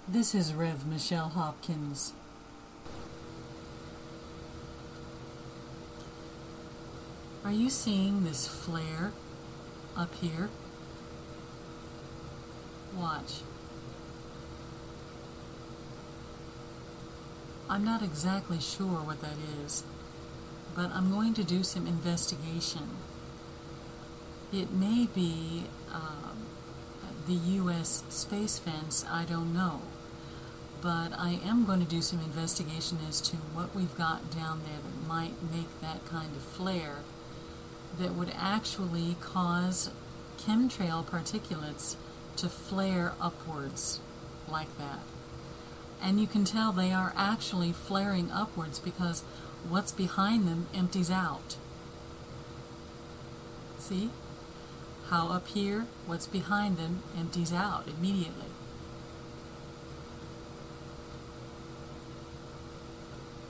This is Rev Michelle Hopkins. Are you seeing this flare up here? Watch. I'm not exactly sure what that is, but I'm going to do some investigation. It may be the U.S. space fence, I don't know. But I am going to do some investigation as to what we've got down there that might make that kind of flare that would actually cause chemtrail particulates to flare upwards like that. And you can tell they are actually flaring upwards because what's behind them empties out. See? How up here, what's behind them empties out immediately.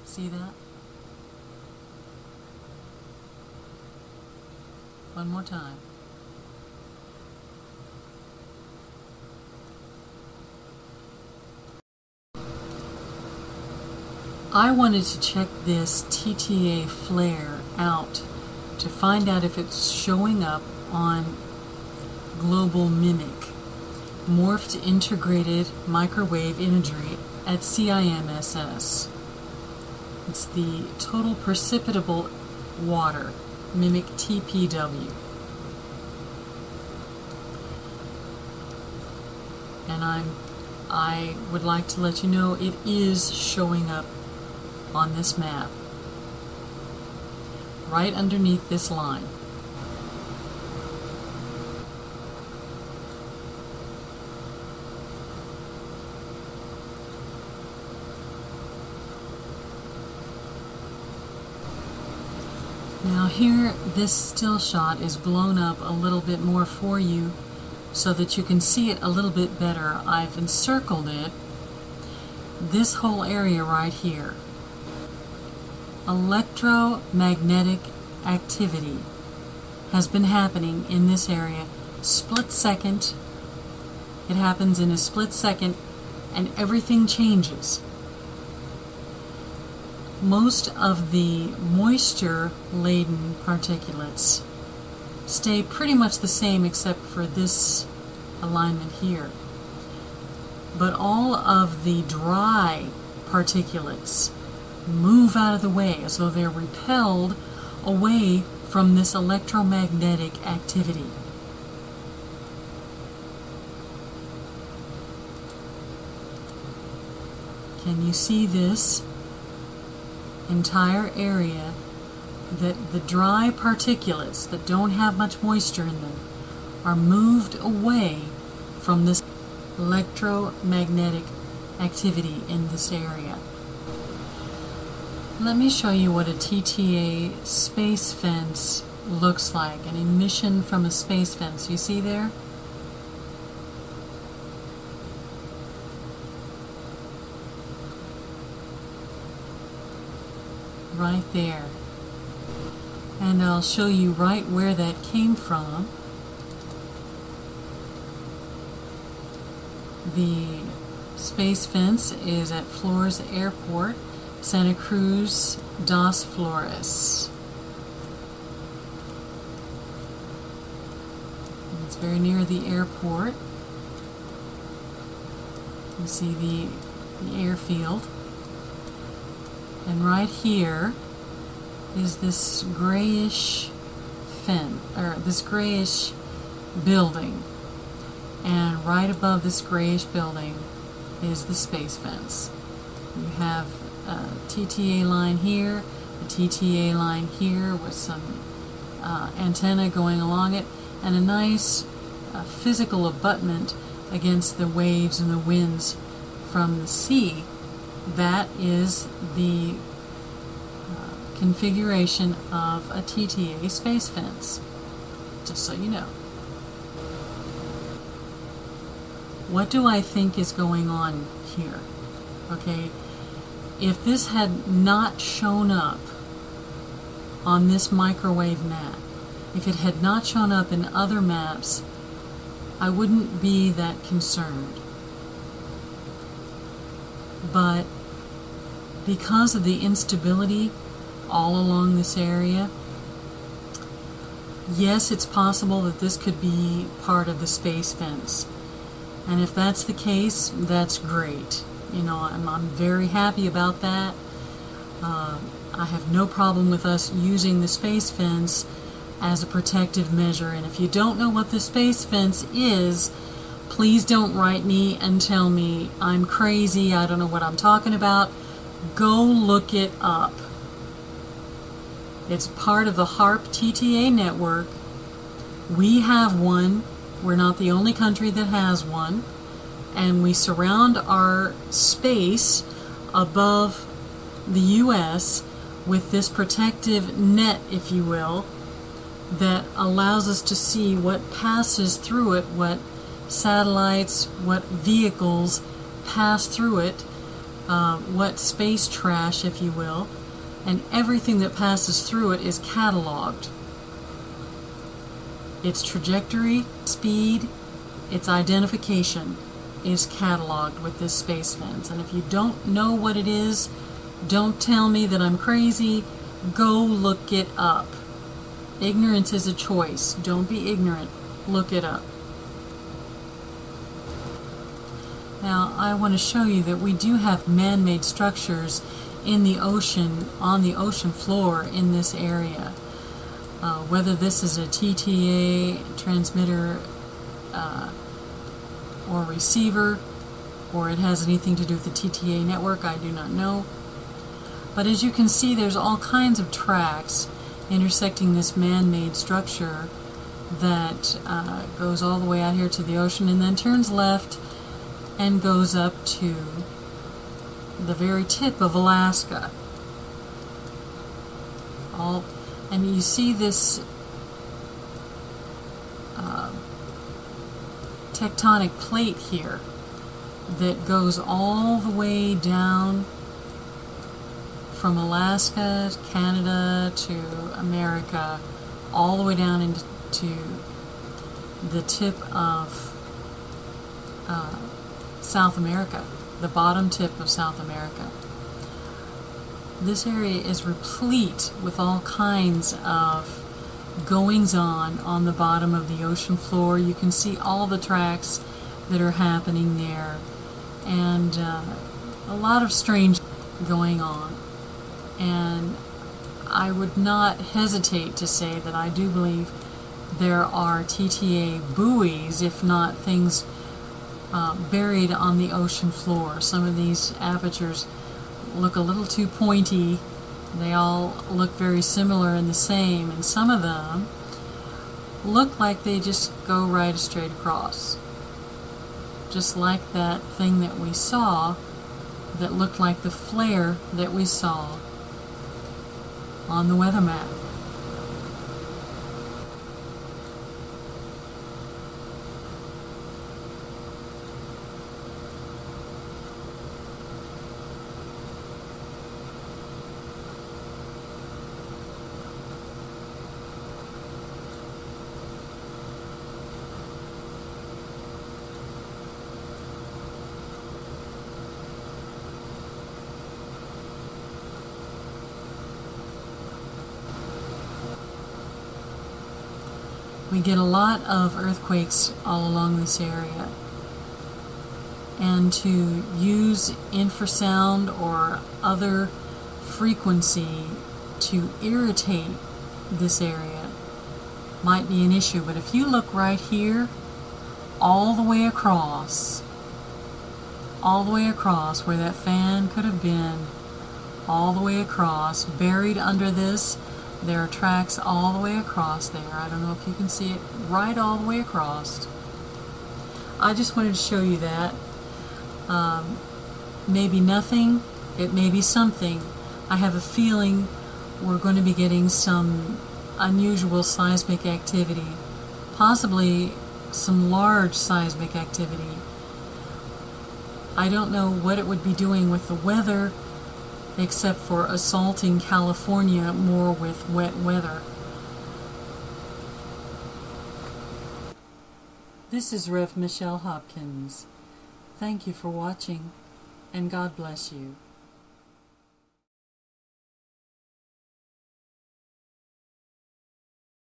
See that? One more time. I wanted to check this TTA flare out to find out if it's showing up on Global Mimic, Morphed Integrated Microwave Imagery at CIMSS. It's the Total Precipitable Water, Mimic TPW. And I would like to let you know it is showing up on this map, right underneath this line. Now here, this still shot is blown up a little bit more for you so that you can see it a little bit better. I've encircled it, this whole area right here. Electromagnetic activity has been happening in this area. Split second. It happens in a split second and everything changes. Most of the moisture-laden particulates stay pretty much the same except for this alignment here. But all of the dry particulates move out of the way as though they're repelled away from this electromagnetic activity. Can you see this entire area, that the dry particulates that don't have much moisture in them are moved away from this electromagnetic activity in this area? Let me show you what a TTA space fence looks like, an emission from a space fence. You see there? Right there. And I'll show you right where that came from. The space fence is at Flores Airport, Santa Cruz das Flores. And it's very near the airport. You see the airfield. And right here is this grayish this grayish building. And right above this grayish building is the space fence. You have a TTA line here, a TTA line here with some antenna going along it, and a nice physical abutment against the waves and the winds from the sea. That is the configuration of a TTA space fence, just so you know. What do I think is going on here? Okay, if this had not shown up on this microwave map, if it had not shown up in other maps, I wouldn't be that concerned. but because of the instability all along this area, yes, it's possible that this could be part of the space fence. And if that's the case, that's great. You know, I'm very happy about that. I have no problem with us using the space fence as a protective measure. And if you don't know what the space fence is, please don't write me and tell me I'm crazy, I don't know what I'm talking about. Go look it up. It's part of the HAARP TTA network. We have one. We're not the only country that has one. And we surround our space above the U.S. with this protective net, if you will, that allows us to see what passes through it, what satellites, what vehicles pass through it, what space trash, if you will, and everything that passes through it is cataloged. Its trajectory, speed, its identification is cataloged with this space fence. And if you don't know what it is, don't tell me that I'm crazy. Go look it up. Ignorance is a choice. Don't be ignorant. Look it up. Now, I want to show you that we do have man-made structures in the ocean, on the ocean floor in this area. Whether this is a TTA transmitter or receiver, or it has anything to do with the TTA network, I do not know. But as you can see, there's all kinds of tracks intersecting this man-made structure that goes all the way out here to the ocean and then turns left and goes up to the very tip of Alaska. And you see this tectonic plate here that goes all the way down from Alaska, Canada to America, all the way down into the tip of South America, the bottom tip of South America. This area is replete with all kinds of goings-on the bottom of the ocean floor. You can see all the tracks that are happening there, and a lot of strange going on. And I would not hesitate to say that I do believe there are TTA buoys, if not things buried on the ocean floor. Some of these apertures look a little too pointy. They all look very similar and the same, and some of them look like they just go right straight across. Just like that thing that we saw that looked like the flare that we saw on the weather map. We get a lot of earthquakes all along this area, and to use infrasound or other frequency to irritate this area might be an issue. But if you look right here, all the way across where that fan could have been, all the way across, buried under this, there are tracks all the way across there. I don't know if you can see it, right all the way across. I just wanted to show you that. Maybe nothing, it may be something. I have a feeling we're going to be getting some unusual seismic activity, possibly some large seismic activity. I don't know what it would be doing with the weather, except for assaulting California more with wet weather. This is Rev Michelle Hopkins. Thank you for watching. and God bless you.